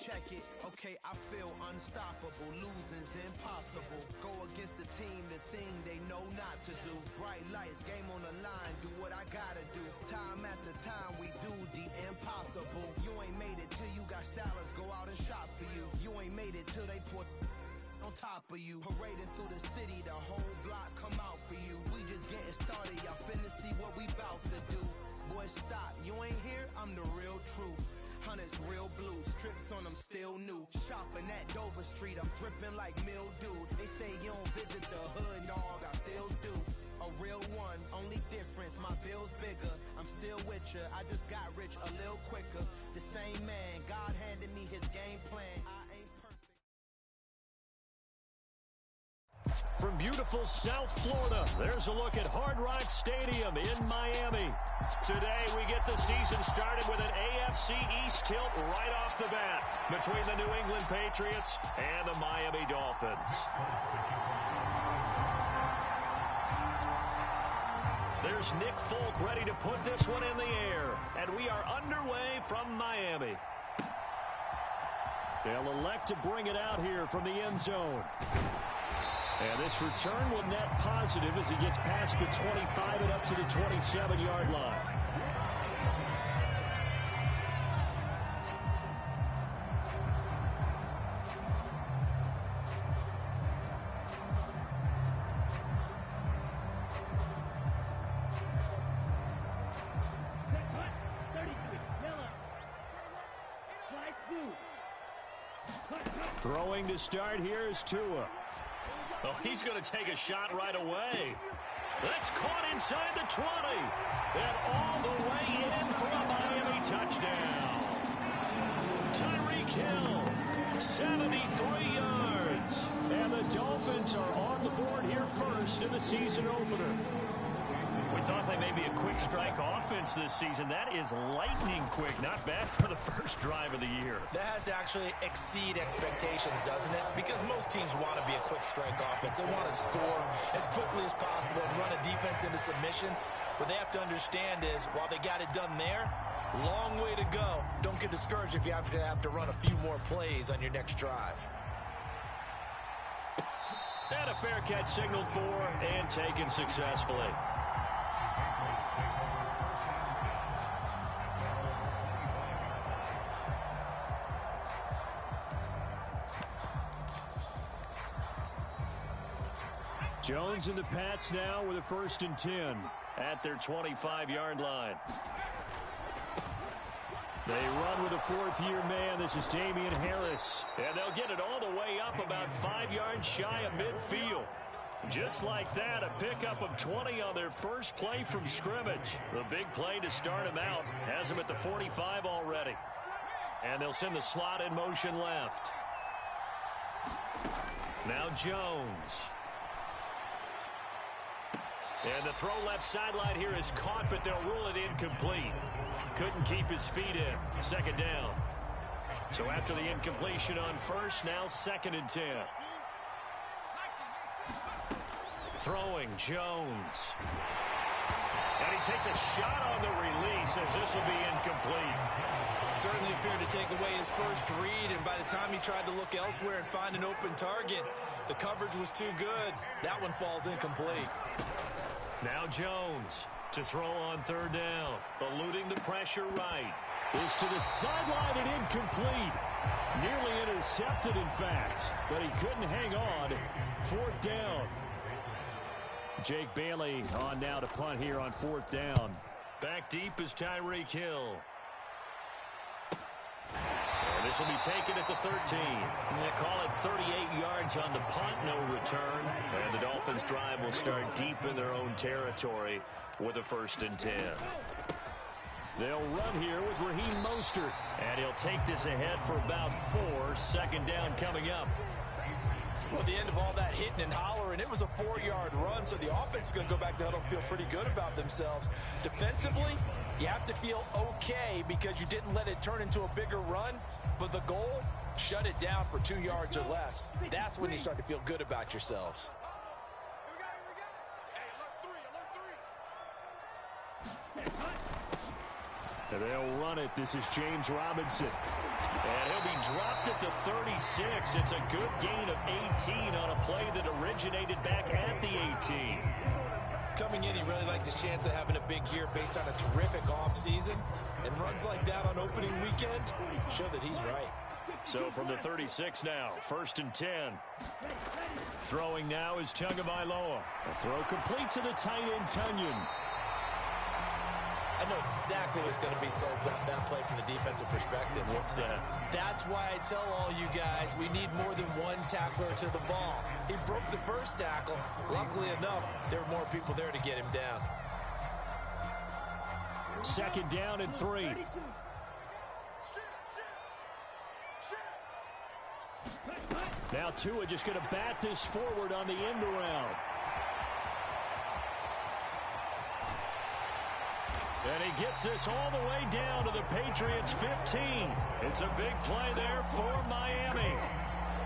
check it. Okay, I feel unstoppable. Losing's impossible. Go against the team, the thing they know not to do. Bright lights, game on the line, do what I gotta do. Time after time, we do the impossible. You ain't made it till you got stylists go out and shop for you. You ain't made it till they put on top of you. Parading through the city, the whole block come out for you. We just getting started, y'all finna see what we bout to do. Boy, stop, you ain't here, I'm the real truth. Hunters real blue, strips on them still new. Shopping at Dover Street, I'm dripping like mildew. They say you don't visit the hood, dog, I still do. A real one, only difference, my bill's bigger. I'm still with ya, I just got rich a little quicker. The same man, God handed me his game plan. I ain't perfect. From beautiful South Florida, there's a look at Hard Rock Stadium in Miami. Today, we get the season started with an AFC East tilt right off the bat between the New England Patriots and the Miami Dolphins. There's Nick Folk ready to put this one in the air, and we are underway from Miami. They'll elect to bring it out here from the end zone. And this return will net positive as he gets past the 25 and up to the 27-yard line. Throwing to start here is Tua. Oh, he's going to take a shot right away. That's caught inside the 20. And all the way in for a Miami touchdown. Tyreek Hill, 73 yards. And the Dolphins are on the board here first in the season opener. We thought they may be a quick strike offense this season. That is lightning quick. Not bad for the first drive of the year. That has to actually exceed expectations, doesn't it? Because most teams want to be a quick strike offense. They want to score as quickly as possible and run a defense into submission. What they have to understand is, while they got it done there, long way to go. Don't get discouraged if you have to run a few more plays on your next drive. And a fair catch signaled for and taken successfully. Jones and the Pats now with a 1st and 10 at their 25-yard line. They run with a 4th-year man. This is Damian Harris. And they'll get it all the way up about 5 yards shy of midfield. Just like that, a pickup of 20 on their first play from scrimmage. The big play to start him out has him at the 45 already. And they'll send the slot in motion left. Now Jones. And the throw left sideline here is caught, but they'll rule it incomplete. Couldn't keep his feet in. 2nd down. So after the incompletion on first, now 2nd and 10. Throwing Jones. And he takes a shot on the release as this will be incomplete. Certainly appeared to take away his first read, and by the time he tried to look elsewhere and find an open target, the coverage was too good. That one falls incomplete. Now Jones to throw on 3rd down. Eluding the pressure right. Is to the sideline and incomplete. Nearly intercepted, in fact, but he couldn't hang on. 4th down. Jake Bailey on now to punt here on 4th down. Back deep is Tyreek Hill. And this will be taken at the 13. They call it 38 yards on the punt, no return. And the Dolphins' drive will start deep in their own territory with a 1st and 10. They'll run here with Raheem Mostert. And he'll take this ahead for about 4. 2nd down coming up. Well, the end of all that hitting and hollering, it was a 4-yard run, so the offense is going to go back to the huddle and feel pretty good about themselves. Defensively, you have to feel okay because you didn't let it turn into a bigger run, but the goal, shut it down for 2 yards or less. That's when you start to feel good about yourselves. And they'll run it. This is James Robinson. And he'll be dropped at the 36. It's a good gain of 18 on a play that originated back at the 18. Coming in, he really liked his chance of having a big year based on a terrific offseason. And runs like that on opening weekend show that he's right. So from the 36 now, 1st and 10. Throwing now is Tagovailoa. A throw complete to the tight end, Tunyon. I know exactly what's going to be said about that play from the defensive perspective. What's that? That's why I tell all you guys we need more than one tackler to the ball. He broke the first tackle. Luckily enough, there were more people there to get him down. 2nd down and 3. Now Tua just going to bat this forward on the end around. And he gets this all the way down to the Patriots' 15. It's a big play there for Miami.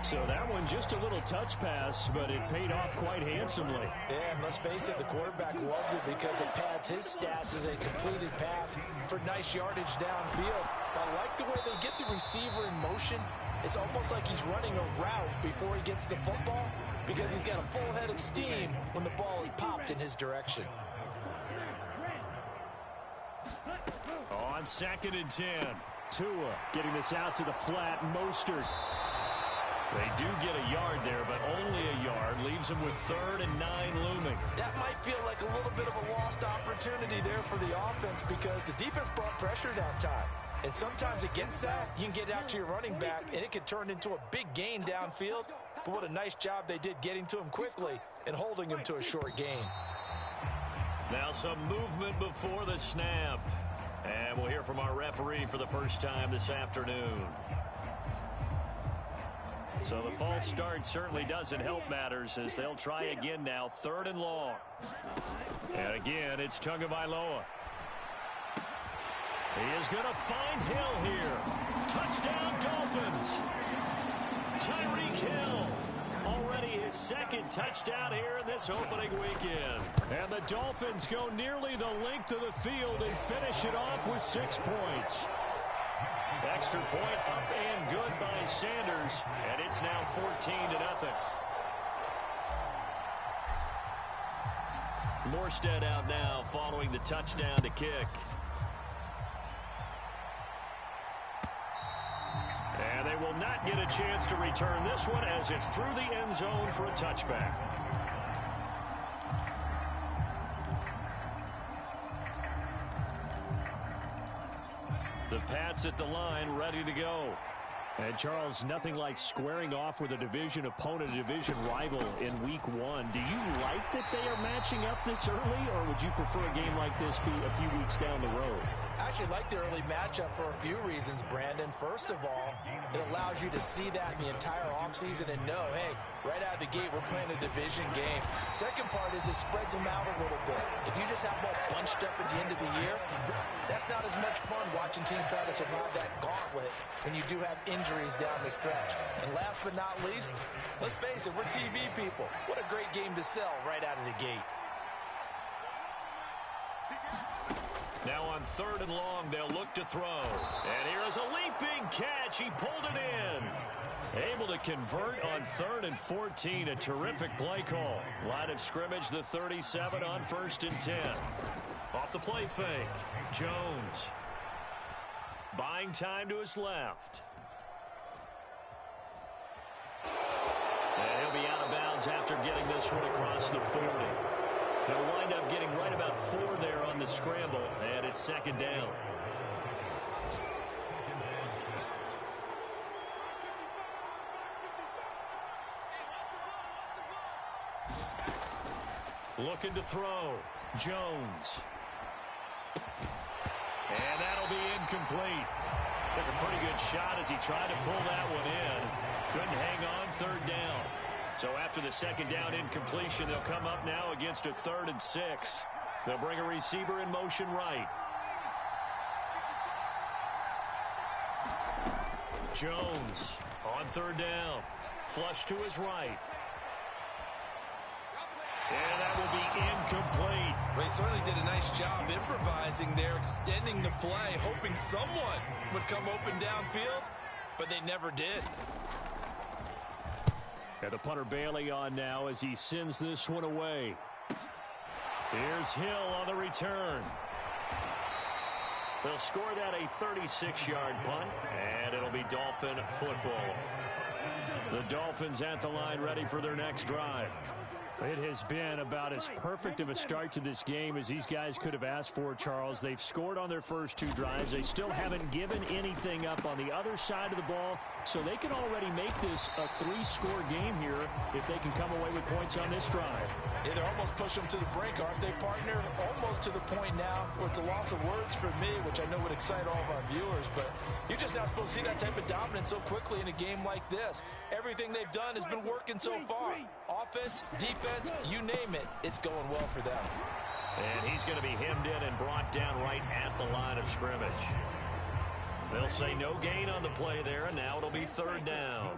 So that one just a little touch pass, but it paid off quite handsomely. Yeah, and let's face it, the quarterback loves it because it pads his stats as a completed pass for nice yardage downfield. I like the way they get the receiver in motion. It's almost like he's running a route before he gets the football because he's got a full head of steam when the ball is popped in his direction. On 2nd and 10, Tua getting this out to the flat. Mostert. They do get a yard there, but only a yard. Leaves them with 3rd and 9 looming. That might feel like a little bit of a lost opportunity there for the offense because the defense brought pressure that time. And sometimes against that, you can get out to your running back, and it could turn into a big gain downfield. But what a nice job they did getting to him quickly and holding him to a short gain. Now some movement before the snap. And we'll hear from our referee for the first time this afternoon. So the false start certainly doesn't help matters as they'll try again now. 3rd and long. And again, it's Tagovailoa. He is going to find Hill here. Touchdown, Dolphins. Tyreek Hill. Already his 2nd touchdown here in this opening weekend. And the Dolphins go nearly the length of the field and finish it off with 6 points. Extra point up and good by Sanders. And it's now 14-0. Morstead out now following the touchdown to kick. And they will not get a chance to return this one as it's through the end zone for a touchback. The Pats at the line ready to go. And Charles, nothing like squaring off with a division opponent, a division rival in week 1. Do you like that they are matching up this early, or would you prefer a game like this be a few weeks down the road? I actually like the early matchup for a few reasons, Brandon. First of all, it allows you to see that in the entire offseason and know, hey, right out of the gate, we're playing a division game. Second part is it spreads them out a little bit. If you just have them all bunched up at the end of the year, that's not as much fun watching teams try to survive that gauntlet when you do have injuries down the stretch. And last but not least, let's face it, we're TV people. What a great game to sell right out of the gate. Now on 3rd and long, they'll look to throw. And here is a leaping catch. He pulled it in. Able to convert on 3rd and 14. A terrific play call. Line of scrimmage, the 37 on 1st and 10. Off the play fake. Jones. Buying time to his left. And he'll be out of bounds after getting this one across the 40. They'll wind up getting right about 4 there on the scramble, and it's 2nd down. Looking to throw. Jones. And that'll be incomplete. Took a pretty good shot as he tried to pull that one in. Couldn't hang on, 3rd down. So after the 2nd down incompletion, they'll come up now against a 3rd and 6. They'll bring a receiver in motion right. Jones on 3rd down. Flush to his right. And that will be incomplete. Well, he certainly did a nice job improvising there, extending the play, hoping someone would come open downfield. but they never did. And the punter Bailey on now as he sends this one away. Here's Hill on the return. They'll score that a 36-yard punt, and it'll be Dolphin football. The Dolphins at the line ready for their next drive. It has been about as perfect of a start to this game as these guys could have asked for, Charles. They've scored on their first two drives. They still haven't given anything up on the other side of the ball, so they can already make this a 3-score game here if they can come away with points on this drive. Yeah, they're almost pushing them to the brink, aren't they, partner? Almost to the point now where it's a loss of words for me, which I know would excite all of our viewers, but you're just not supposed to see that type of dominance so quickly in a game like this. Everything they've done has been working so far. Offense, defense, you name it, it's going well for them. And he's going to be hemmed in and brought down right at the line of scrimmage. They'll say no gain on the play there, and now it'll be third down.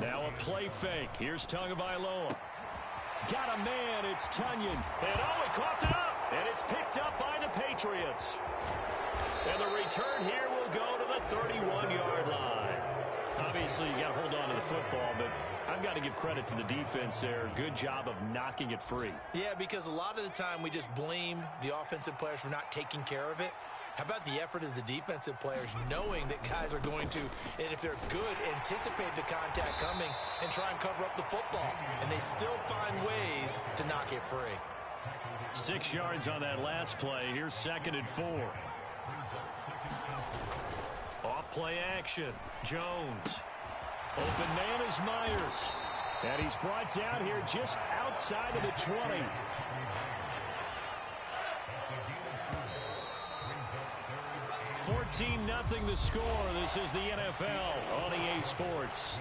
Now a play fake. Here's Tagovailoa. Got a man. It's Tunyon. And he coughed it up. And it's picked up by the Patriots. And the return here will go to the 31-yard line. Obviously, you got to hold on to the football, but I've got to give credit to the defense there. Good job of knocking it free. Yeah, because a lot of the time we just blame the offensive players for not taking care of it. How about the effort of the defensive players knowing that guys are going to, and if they're good, anticipate the contact coming and try and cover up the football. And they still find ways to knock it free. 6 yards on that last play. Here's 2nd and 4. Off play action. Jones. Open man is Myers. And he's brought down here just outside of the 20. $14-0 the score. This is the NFL on EA Sports.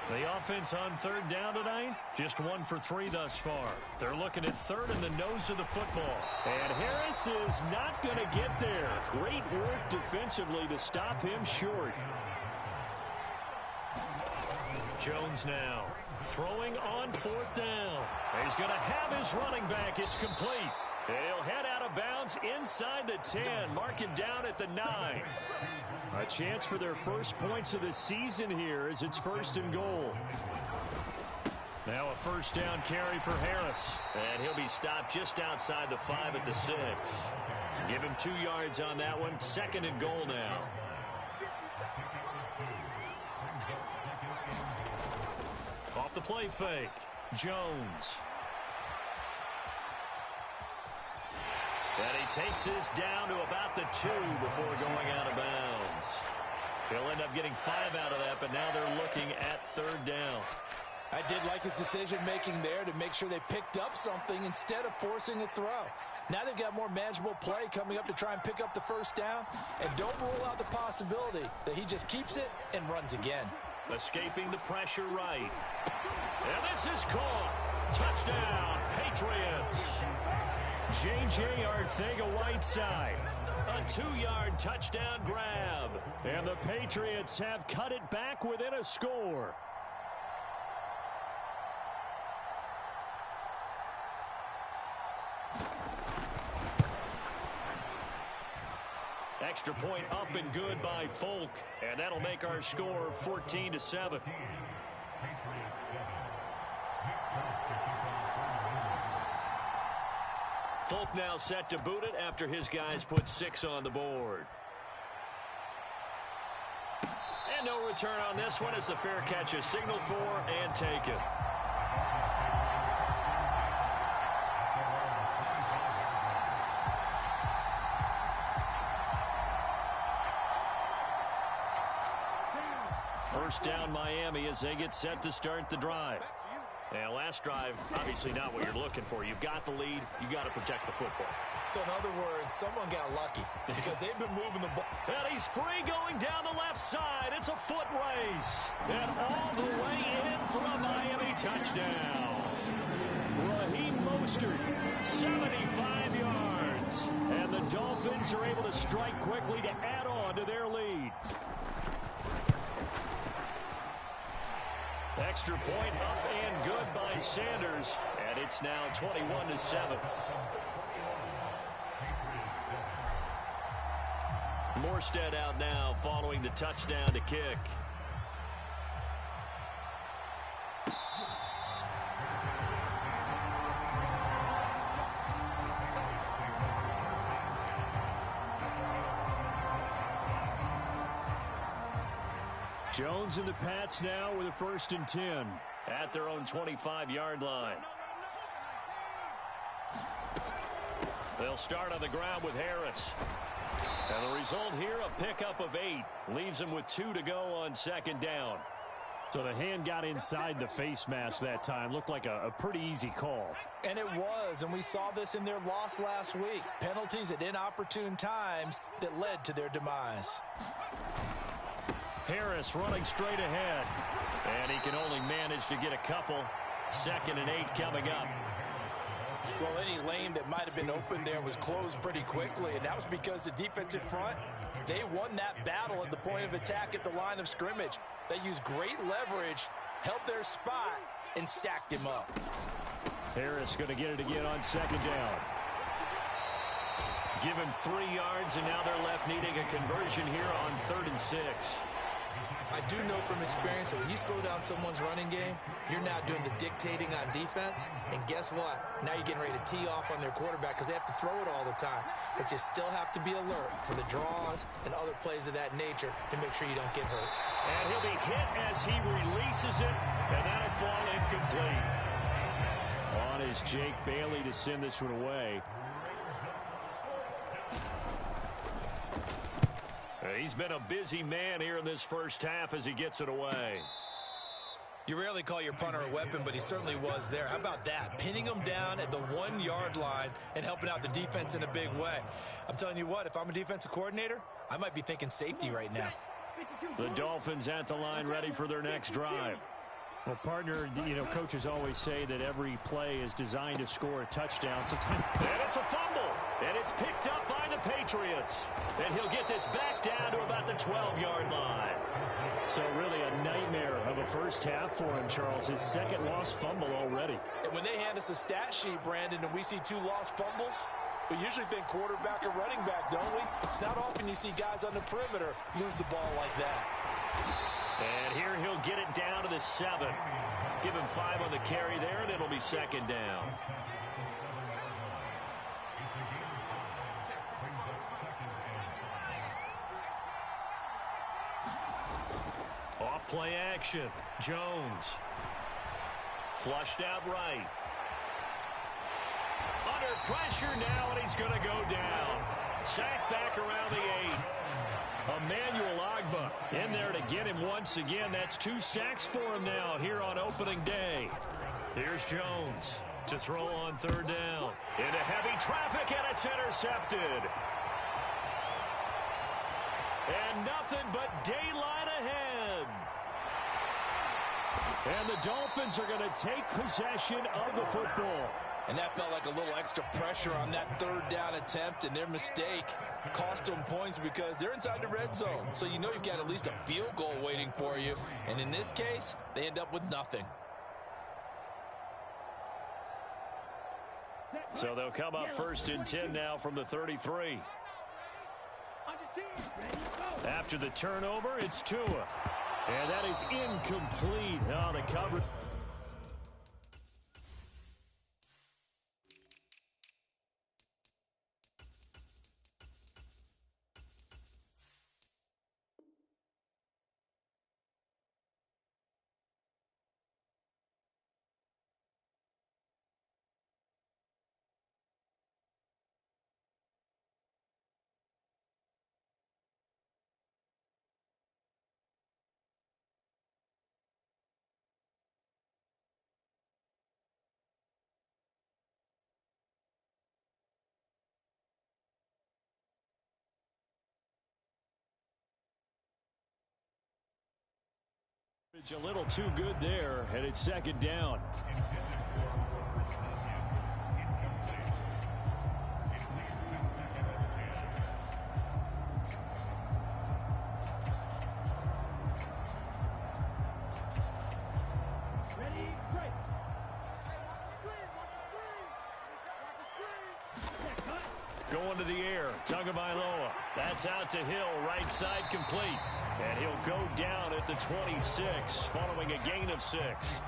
The offense on third down tonight, just 1 for 3 thus far. They're looking at third in the nose of the football. And Harris is not going to get there. Great work defensively to stop him short. Jones now throwing on 4th down. He's going to have his running back. It's complete. He'll head out of bounds inside the 10. Mark him down at the 9. A chance for their first points of the season here as it's 1st and goal. Now a 1st down carry for Harris. And he'll be stopped just outside the 5 at the 6. Give him 2 yards on that one. 2nd and goal now. Off the play fake. Jones. And he takes this down to about the 2 before going out of bounds. He'll end up getting 5 out of that, but now they're looking at 3rd down. I did like his decision-making there to make sure they picked up something instead of forcing a throw. Now they've got more manageable play coming up to try and pick up the 1st down, and don't rule out the possibility that he just keeps it and runs again. Escaping the pressure right. And this is caught. Touchdown, Patriots. J.J. Arcega-Whiteside. A 2-yard touchdown grab. And the Patriots have cut it back within a score. Extra point up and good by Folk. And that'll make our score 14-7. Folk now set to boot it after his guys put 6 on the board. And no return on this one as the fair catch is signaled for and taken. First down Miami as they get set to start the drive. And last drive, obviously not what you're looking for. You've got the lead. You got to protect the football. So in other words, someone got lucky because they've been moving the ball. And he's free going down the left side. It's a foot race. And all the way in for a Miami touchdown. Raheem Mostert, 75 yards. And the Dolphins are able to strike quickly to add on to their lead. Extra point up and good by Sanders. And it's now 21-7. Morstead out now following the touchdown to kick. Jones and the Pats now with a 1st and 10. At their own 25-yard line. They'll start on the ground with Harris. And the result here, a pickup of 8. Leaves them with 2 to go on 2nd down. So the hand got inside the face mask that time. Looked like a pretty easy call. And it was, and we saw this in their loss last week. Penalties at inopportune times that led to their demise. Harris running straight ahead. And he can only manage to get a couple. 2nd and 8 coming up. Well, any lane that might have been open there was closed pretty quickly, and that was because the defensive front, they won that battle at the point of attack at the line of scrimmage. They used great leverage, held their spot, and stacked him up. Harris going to get it again on 2nd down. Give him 3 yards, and now they're left needing a conversion here on 3rd and 6. I do know from experience that when you slow down someone's running game, you're now doing the dictating on defense. And guess what? Now you're getting ready to tee off on their quarterback because they have to throw it all the time. But you still have to be alert for the draws and other plays of that nature to make sure you don't get hurt. And he'll be hit as he releases it, and that'll fall incomplete. On is Jake Bailey to send this one away. He's been a busy man here in this first half as he gets it away. You rarely call your punter a weapon, but he certainly was there. How about that? Pinning him down at the 1-yard line and helping out the defense in a big way. I'm telling you what, if I'm a defensive coordinator, I might be thinking safety right now. The Dolphins at the line ready for their next drive. Well, partner, coaches always say that every play is designed to score a touchdown. Sometimes. And it's a fumble. And it's picked up by the Patriots. And he'll get this back down to about the 12-yard line. So really a nightmare of a first half for him, Charles. His 2nd lost fumble already. And when they hand us a stat sheet, Brandon, and we see 2 lost fumbles, we usually think quarterback or running back, don't we? It's not often you see guys on the perimeter lose the ball like that. And here he'll get it down to the 7. Give him 5 on the carry there, and it'll be 2nd down. Off play action. Jones. Flushed out right. Under pressure now, and he's going to go down. Sacked back around the 8. Emmanuel Ogbah in there to get him once again. That's 2 sacks for him now here on opening day. Here's Jones to throw on 3rd down. Into heavy traffic, and it's intercepted. And nothing but daylight ahead. And the Dolphins are going to take possession of the football. And that felt like a little extra pressure on that 3rd down attempt, and their mistake cost them points because they're inside the red zone. So you know you've got at least a field goal waiting for you. And in this case, they end up with nothing. So they'll come up 1st and 10 now from the 33. After the turnover, it's Tua. And that is incomplete. Oh, the coverage. A little too good there, and it's 2nd down. Going to the air, Tagovailoa. That's out to Hill, right side complete. And he'll go down at the 26 following a gain of 6.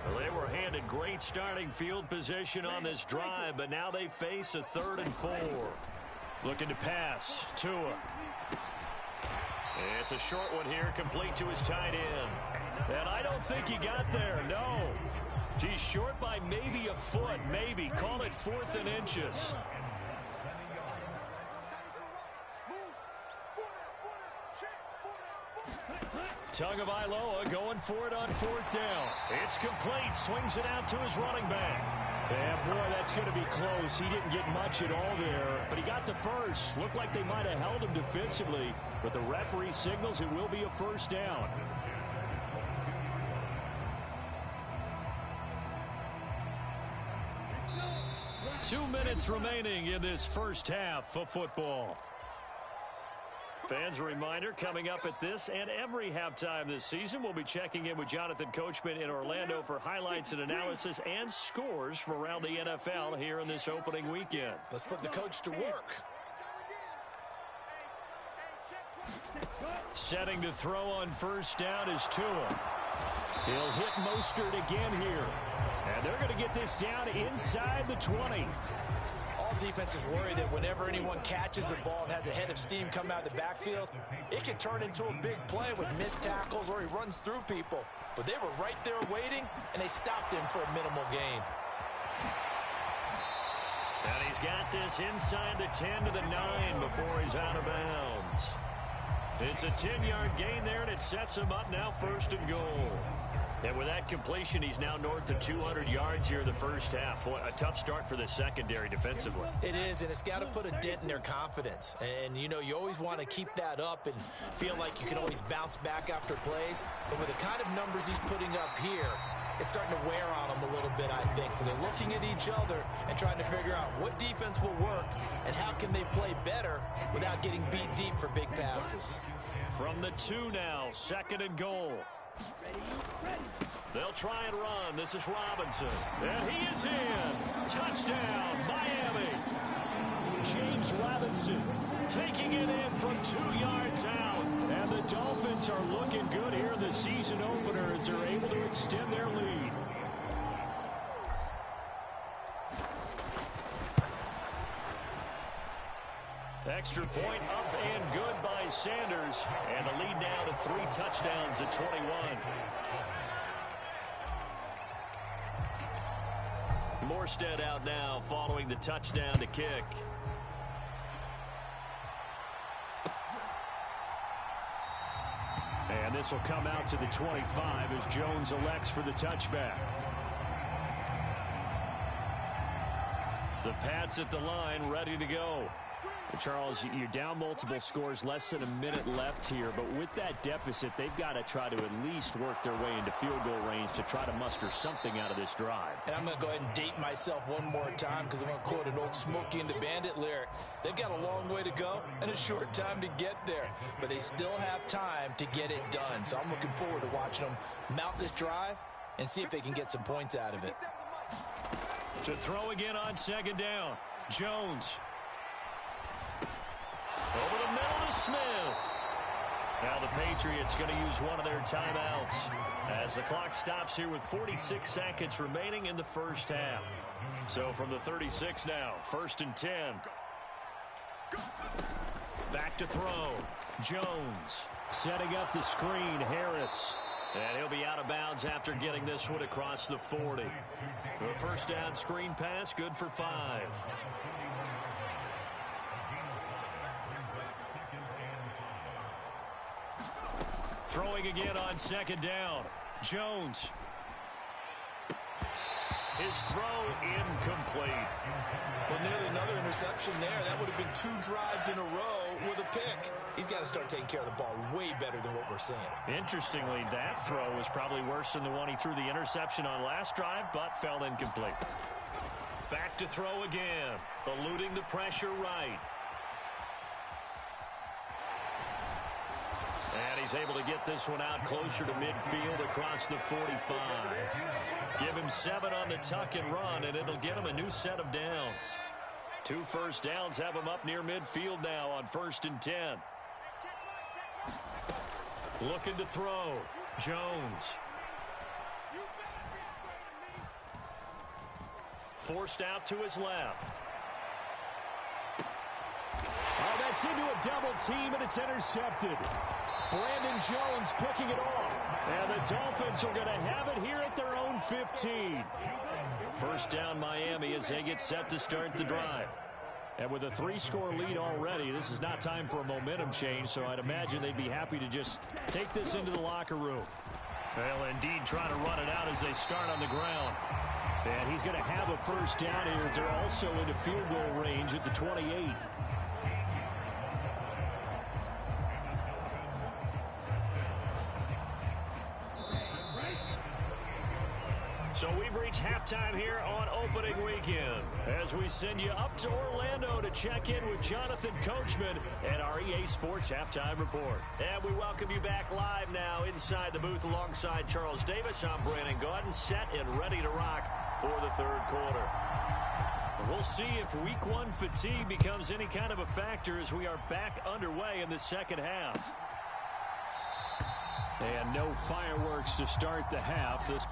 Well, they were handed great starting field position on this drive, but now they face a 3rd and 4. Looking to pass. Tua. It's a short one here, complete to his tight end. And I don't think he got there, no. He's short by maybe a foot, maybe. Call it 4th and inches. Tagovailoa going for it on 4th down. It's complete. Swings it out to his running back. Yeah, boy, that's going to be close. He didn't get much at all there, but he got the first. Looked like they might have held him defensively, but the referee signals it will be a 1st down. Two minutes remaining in this first half of football. Fans, a reminder, coming up at this and every halftime this season, we'll be checking in with Jonathan Coachman in Orlando for highlights and analysis and scores from around the NFL here in this opening weekend. Let's put the coach to work. Setting to throw on 1st down is Tua. He'll hit Mostert again here. And they're going to get this down inside the 20. All defenses worry that whenever anyone catches the ball and has a head of steam come out of the backfield, it can turn into a big play with missed tackles or he runs through people. But they were right there waiting, and they stopped him for a minimal gain. And he's got this inside the 10 to the 9 before he's out of bounds. It's a 10-yard gain there, and it sets him up now 1st and goal. And with that completion, he's now north of 200 yards here in the first half. Boy, a tough start for the secondary defensively. It is, and it's got to put a dent in their confidence. And, you know, you always want to keep that up and feel like you can always bounce back after plays. But with the kind of numbers he's putting up here, it's starting to wear on them a little bit, I think. So they're looking at each other and trying to figure out what defense will work and how can they play better without getting beat deep for big passes. From the 2 now, 2nd and goal. They'll try and run. This is Robinson. And he is in. Touchdown, Miami. James Robinson taking it in from 2 yards out. And the Dolphins are looking good here in the season opener as they're able to extend their lead. Extra point up and good by Sanders. And the lead now to 3 touchdowns at 21. Morstead out now following the touchdown to kick. And this will come out to the 25 as Jones elects for the touchback. The Pats at the line ready to go. Charles, you're down multiple scores, less than a minute left here, but with that deficit, they've got to try to at least work their way into field goal range to try to muster something out of this drive. And I'm going to go ahead and date myself one more time because I'm going to quote an old Smokey and the Bandit lyric. They've got a long way to go and a short time to get there, but they still have time to get it done. So I'm looking forward to watching them mount this drive and see if they can get some points out of it. To throw again on 2nd down, Jones. Over the middle to Smith. Now the Patriots going to use one of their timeouts as the clock stops here with 46 seconds remaining in the first half. So from the 36 now, 1st and 10. Back to throw. Jones setting up the screen. Harris. And he'll be out of bounds after getting this one across the 40. The 1st down screen pass, good for 5. Throwing again on 2nd down. Jones. His throw incomplete. Well, nearly another interception there. That would have been 2 drives in a row with a pick. He's got to start taking care of the ball way better than what we're seeing. Interestingly, that throw was probably worse than the one he threw the interception on last drive, but fell incomplete. Back to throw again. Eluding the pressure right. And he's He's able to get this one out closer to midfield across the 45. Give him 7 on the tuck and run, and it'll get him a new set of downs. 2 first downs have him up near midfield now on 1st and 10. Looking to throw. Jones. Forced out to his left. Oh, that's into a double team, and it's intercepted. Brandon Jones picking it off. And the Dolphins are going to have it here at their own 15. First down Miami as they get set to start the drive. And with a 3-score lead already, this is not time for a momentum change, so I'd imagine they'd be happy to just take this into the locker room. They'll indeed try to run it out as they start on the ground. And he's going to have a first down here. They're also into field goal range at the 28. So we've reached halftime here on opening weekend as we send you up to Orlando to check in with Jonathan Coachman at our EA Sports Halftime Report. And we welcome you back live now inside the booth alongside Charles Davis. I'm Brandon Gaudin, set and ready to rock for the third quarter. We'll see if week 1 fatigue becomes any kind of a factor as we are back underway in the second half. And no fireworks to start the half. This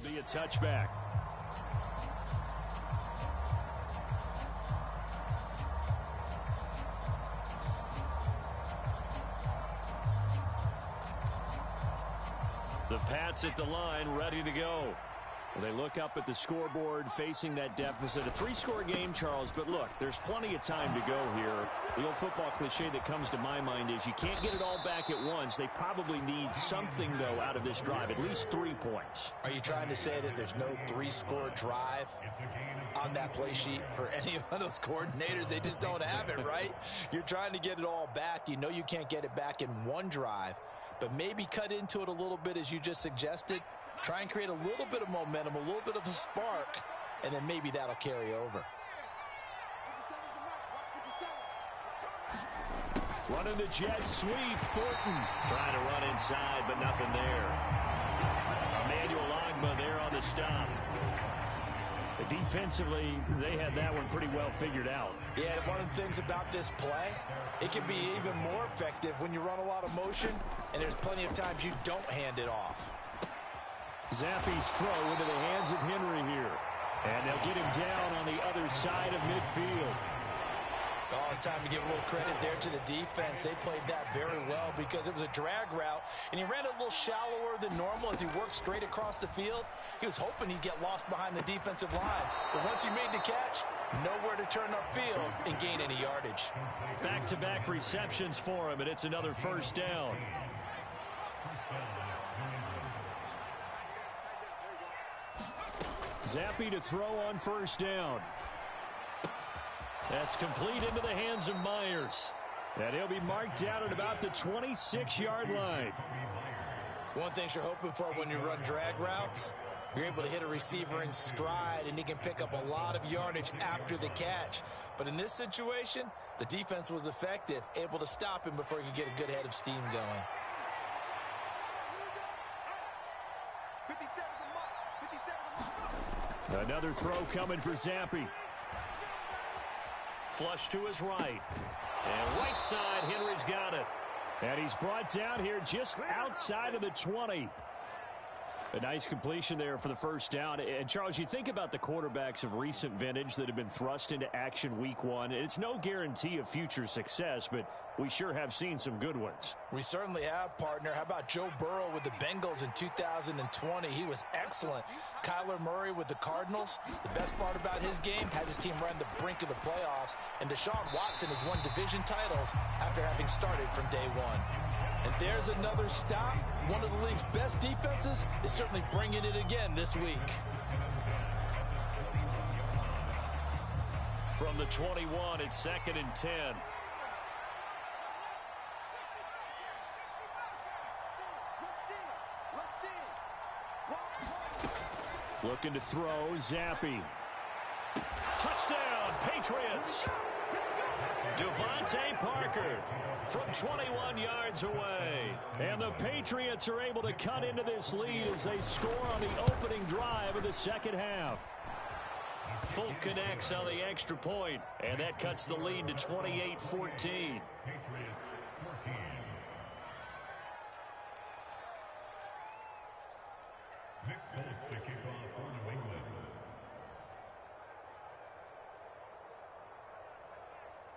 will be a touchback. The Pats at the line, ready to go. Well, they look up at the scoreboard facing that deficit. A 3-score game, Charles, but look, there's plenty of time to go here. The old football cliche that comes to my mind is you can't get it all back at once. They probably need something, though, out of this drive, at least 3 points. Are you trying to say that there's no 3-score drive on that play sheet for any of those coordinators? They just don't have it, right? You're trying to get it all back. You know you can't get it back in one drive, but maybe cut into it a little bit as you just suggested. Try and create a little bit of momentum, a little bit of a spark, and then maybe that'll carry over. Running the jet sweep, Thornton. Trying to run inside, but nothing there. Emmanuel Ogba there on the stop. Defensively, they had that one pretty well figured out. Yeah, and one of the things about this play, it can be even more effective when you run a lot of motion, and there's plenty of times you don't hand it off. Zappe's throw into the hands of Henry here. And they'll get him down on the other side of midfield. Oh, it's time to give a little credit there to the defense. They played that very well because it was a drag route, and he ran it a little shallower than normal as he worked straight across the field. He was hoping he'd get lost behind the defensive line. But once he made the catch, nowhere to turn upfield and gain any yardage. Back-to-back receptions for him, and it's another first down. Zappe to throw on first down. That's complete into the hands of Myers. And he'll be marked down at about the 26-yard line. One thing you're hoping for when you run drag routes, you're able to hit a receiver in stride, and he can pick up a lot of yardage after the catch. But in this situation, the defense was effective, able to stop him before he could get a good head of steam going. Another throw coming for Zappe. Flush to his right. And right side, Henry's got it. And he's brought down here just outside of the 20. A nice completion there for the first down. And, Charles, you think about the quarterbacks of recent vintage that have been thrust into action week one. It's no guarantee of future success, but we sure have seen some good ones. We certainly have, partner. How about Joe Burrow with the Bengals in 2020? He was excellent. Kyler Murray with the Cardinals. The best part about his game, had his team right on the brink of the playoffs. And Deshaun Watson has won division titles after having started from day one. And there's another stop. One of the league's best defenses is certainly bringing it again this week. From the 21, it's 2nd and 10. Looking to throw, Zappi. Touchdown, Patriots. Devontae Parker from 21 yards away. And the Patriots are able to cut into this lead as they score on the opening drive of the second half. Folk connects on the extra point, and that cuts the lead to 28-14.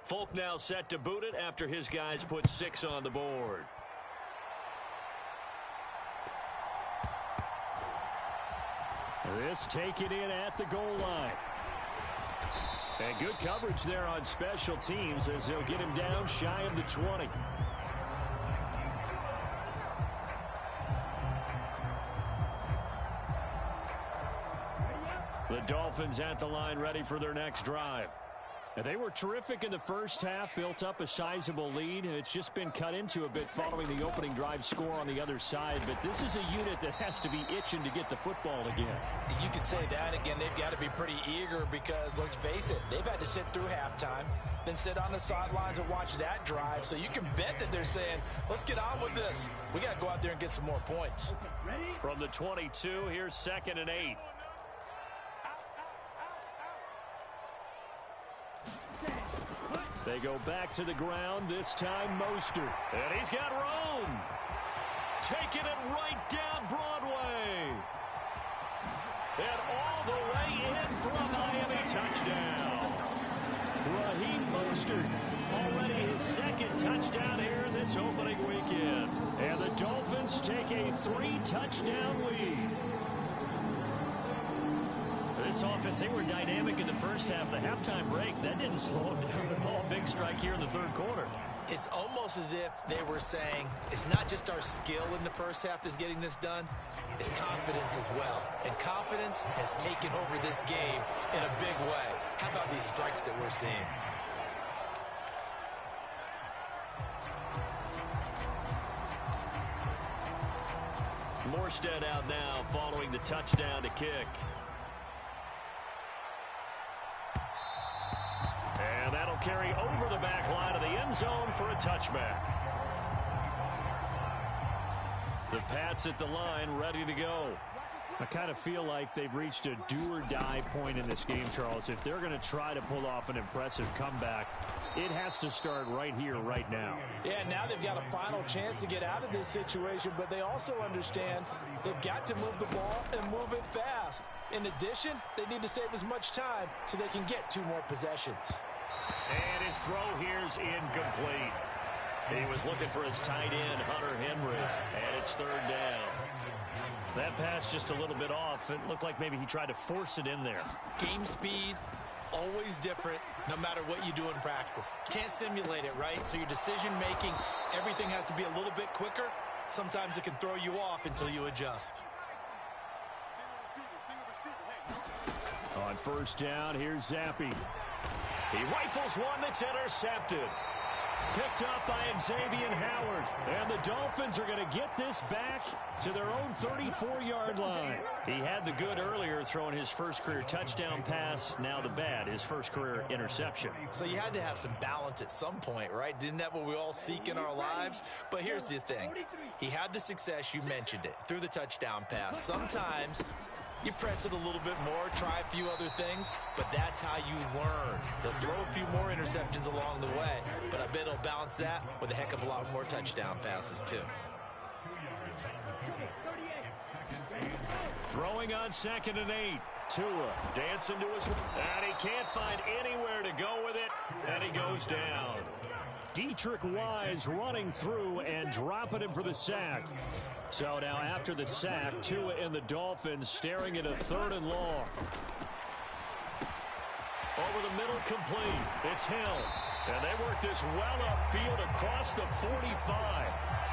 Folk now set to boot it after his guys put 6 on the board. This taken in at the goal line. And good coverage there on special teams as they'll get him down shy of the 20. The Dolphins at the line ready for their next drive. And they were terrific in the first half, built up a sizable lead. It's just been cut into a bit following the opening drive score on the other side. But this is a unit that has to be itching to get the football again. You can say that again. They've got to be pretty eager because, let's face it, they've had to sit through halftime, then sit on the sidelines and watch that drive. So you can bet that they're saying, let's get on with this. We got to go out there and get some more points. From the 22, here's 2nd and 8. They go back to the ground, this time Mostert. And he's got room. Taking it right down Broadway. And all the way in for a Miami touchdown. Raheem Mostert, already his 2nd touchdown here in this opening weekend. And the Dolphins take a 3-touchdown lead. This offense, they were dynamic in the first half. The halftime break, that didn't slow them down at all. Big strike here in the third quarter. It's almost as if they were saying, it's not just our skill in the first half that's getting this done, it's confidence as well. And confidence has taken over this game in a big way. How about these strikes that we're seeing? Morstead out now following the touchdown to kick. And that'll carry over the back line of the end zone for a touchback. The Pats at the line ready to go. I kind of feel like they've reached a do-or-die point in this game, Charles. If they're going to try to pull off an impressive comeback, it has to start right here, right now. Yeah, now they've got a final chance to get out of this situation, but they also understand they've got to move the ball and move it fast. In addition, they need to save as much time so they can get 2 more possessions. And his throw here's incomplete. He was looking for his tight end, Hunter Henry, and it's 3rd down. That pass just a little bit off. It looked like maybe he tried to force it in there. Game speed, always different, no matter what you do in practice. Can't simulate it, right? So your decision-making, everything has to be a little bit quicker. Sometimes it can throw you off until you adjust. On 1st down, here's Zappi. He rifles one that's intercepted. Picked up by Xavier Howard. And the Dolphins are going to get this back to their own 34-yard line. He had the good earlier, throwing his first career touchdown pass. Now the bad, his first career interception. So you had to have some balance at some point, right? Didn't that what we all seek in our lives? But here's the thing. He had the success, you mentioned it, through the touchdown pass. Sometimes you press it a little bit more, try a few other things, but that's how you learn. They'll throw a few more interceptions along the way, but I bet he'll balance that with a heck of a lot more touchdown passes, too. Throwing on 2nd and 8. Tua dancing to his... And he can't find anywhere to go with it. And he goes down. Dietrich Wise running through and dropping him for the sack. So now after the sack, Tua and the Dolphins staring at a 3rd and long. Over the middle, complete. It's Hill. And they work this well upfield across the 45.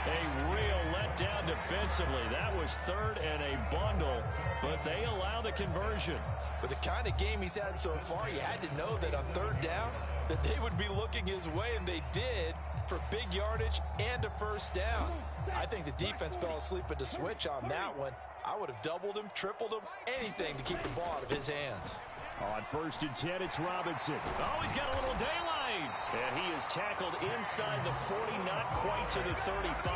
A real letdown defensively. That was 3rd and a bundle, but they allow the conversion. With the kind of game he's had so far, you had to know that on 3rd down, that they would be looking his way, and they did, for big yardage and a 1st down. I think the defense fell asleep at the switch on that one. I would have doubled him, tripled him, anything to keep the ball out of his hands. On 1st and 10, it's Robinson. Oh, he's got a little daylight. And he is tackled inside the 40, not quite to the 35.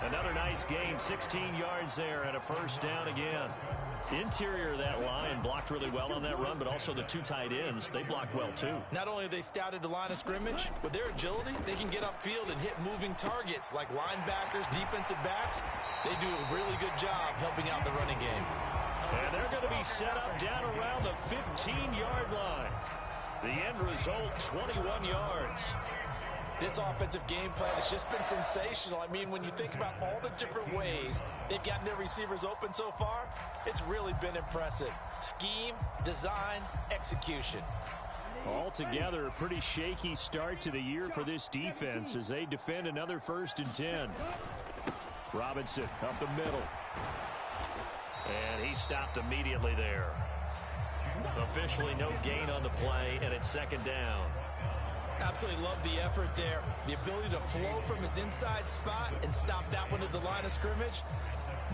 Another nice gain, 16 yards there and a 1st down again. Interior of that line blocked really well on that run, but also the 2 tight ends, they blocked well too. Not only have they scouted the line of scrimmage, with their agility, they can get upfield and hit moving targets like linebackers, defensive backs. They do a really good job helping out the running game. And they're going to be set up down around the 15-yard line. The end result, 21 yards. This offensive game plan has just been sensational. I mean, when you think about all the different ways they've gotten their receivers open so far, it's really been impressive. Scheme, design, execution. Altogether, a pretty shaky start to the year for this defense as they defend another 1st and 10. Robinson up the middle. And he stopped immediately there. Officially no gain on the play, and it's 2nd down. Absolutely love the effort there. The ability to flow from his inside spot and stop that one at the line of scrimmage.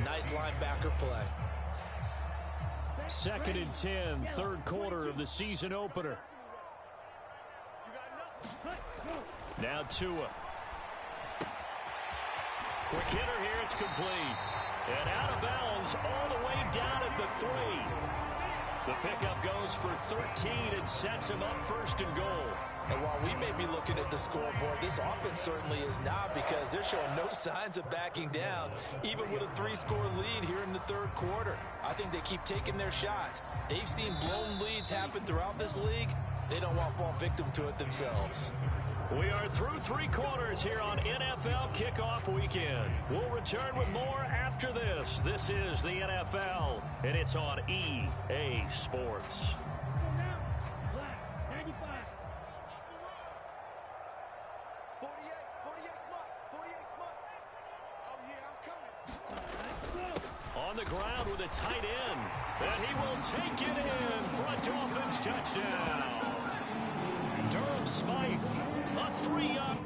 Nice linebacker play. 2nd and 10, 3rd quarter of the season opener. Now Tua. Quick hitter here, it's complete. And out of bounds all the way down at the 3. The pickup goes for 13 and sets him up 1st and goal. And while we may be looking at the scoreboard, this offense certainly is not, because they're showing no signs of backing down, even with a 3-score lead here in the 3rd quarter. I think they keep taking their shots. They've seen blown leads happen throughout this league. They don't want to fall victim to it themselves. We are through 3 quarters here on NFL Kickoff Weekend. We'll return with more after this. This is the NFL, and it's on EA Sports. On the ground with a tight end, and he will take it in for a Dolphins touchdown. Durham Smythe, a 3-up.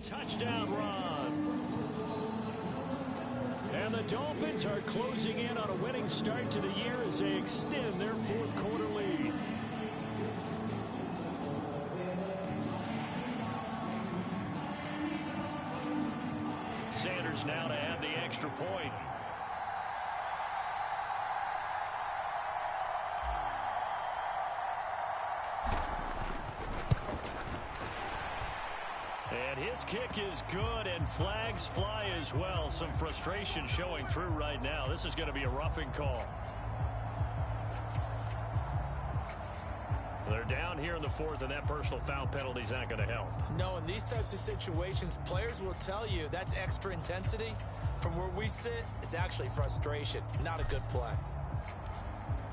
Touchdown run. And the Dolphins are closing in on a winning start to the year as they extend their 4th quarter lead. Sanders now to add the extra point. And his kick is good, and flags fly as well. Some frustration showing through right now. This is going to be a roughing call. They're down here in the 4th, and that personal foul penalty is not going to help. No, in these types of situations, players will tell you that's extra intensity. From where we sit, it's actually frustration, not a good play.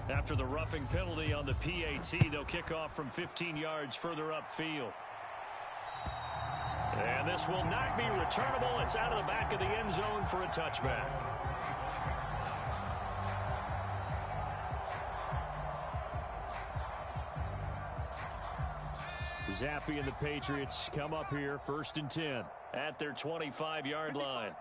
After the roughing penalty on the PAT, they'll kick off from 15 yards further upfield. And this will not be returnable. It's out of the back of the end zone for a touchback. Zappi and the Patriots come up here 1st and 10 at their 25-yard line.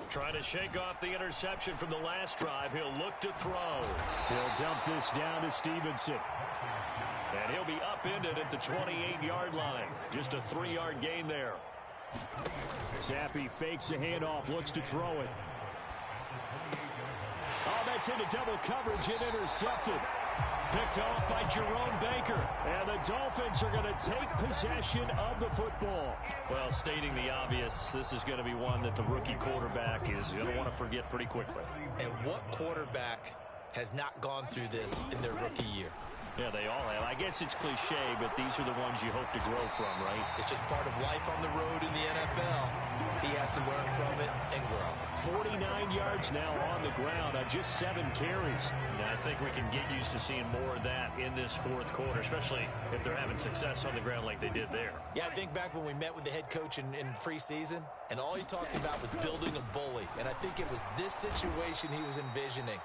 Trying to shake off the interception from the last drive. He'll look to throw. He'll dump this down to Stevenson. And he'll be upended at the 28-yard line. Just a 3-yard gain there. Zappi fakes a handoff, looks to throw it. Oh, that's into double coverage and intercepted. Picked off by Jerome Baker. And the Dolphins are going to take possession of the football. Well, stating the obvious, this is going to be one that the rookie quarterback is going to want to forget pretty quickly. And what quarterback has not gone through this in their rookie year? Yeah, they all have. I guess it's cliche, but these are the ones you hope to grow from, right? It's just part of life on the road in the NFL. He has to learn from it and grow. 49 yards now on the ground on just 7 carries. And I think we can get used to seeing more of that in this fourth quarter, especially if they're having success on the ground like they did there. Yeah, I think back when we met with the head coach in preseason, and all he talked about was building a bully. And I think it was this situation he was envisioning.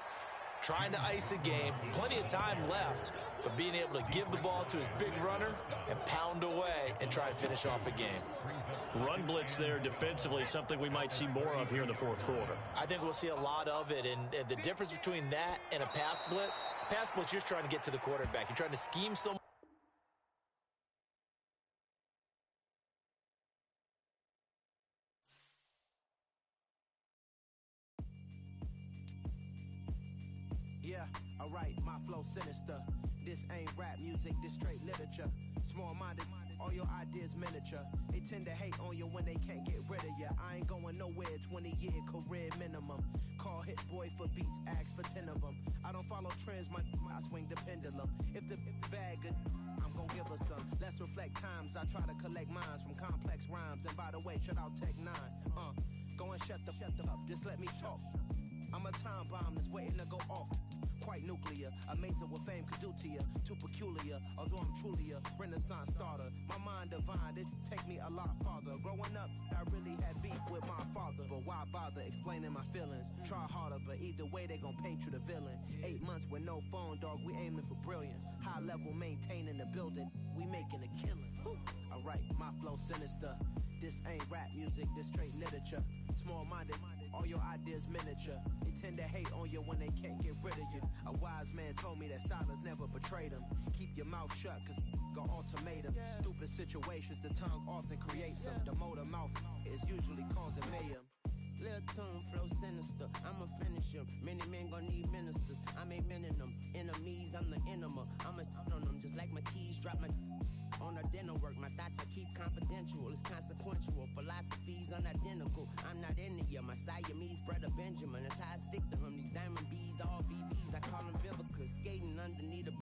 Trying to ice a game, plenty of time left, but being able to give the ball to his big runner and pound away and try and finish off a game. Run blitz there defensively, something we might see more of here in the fourth quarter. I think we'll see a lot of it, and the difference between that and a pass blitz, you're just trying to get to the quarterback. You're trying to scheme someone. Yeah, alright, my flow sinister. This ain't rap music, this straight literature. Small-minded, all your ideas miniature. They tend to hate on you when they can't get rid of you. I ain't going nowhere, 20-year career minimum. Call Hit Boy for beats, ask for 10 of them. I don't follow trends, I swing the pendulum. If the bag good, I'm gonna give her some. Let's reflect times, I try to collect minds from complex rhymes. And by the way, shut out Tech 9. Go and shut the up, just let me talk. I'm a time bomb that's waiting to go off. Quite nuclear, amazing what fame could do to you. Too peculiar, although I'm truly a renaissance starter. My mind divine, it take me a lot farther. Growing up, I really had beef with my father. But why bother explaining my feelings? Try harder, but either way they gon' paint you the villain. 8 months with no phone, dog, we aiming for brilliance. High level maintaining the building, we making a killing. Alright, my flow sinister. This ain't rap music, this straight literature. Small-minded, all your ideas miniature. They tend to hate on you when they can't get rid of you. A wise man told me that silence never betrayed him. Keep your mouth shut, cause got ultimatums. Stupid situations, the tongue often creates them. The motor mouth is usually causing mayhem. Lil' tune, flow sinister, I'ma finish him. Many men gon' need ministers, I ain't mending them. Enemies, I'm the enema, I'ma on them. Just like my keys, drop my on a dinner work. My thoughts I keep confidential, it's consequential. Philosophies unidentical, I'm not into ya. My Siamese brother Benjamin, that's how I stick to him. These diamond bees, all BBs, I call them Vivica. Skating underneath a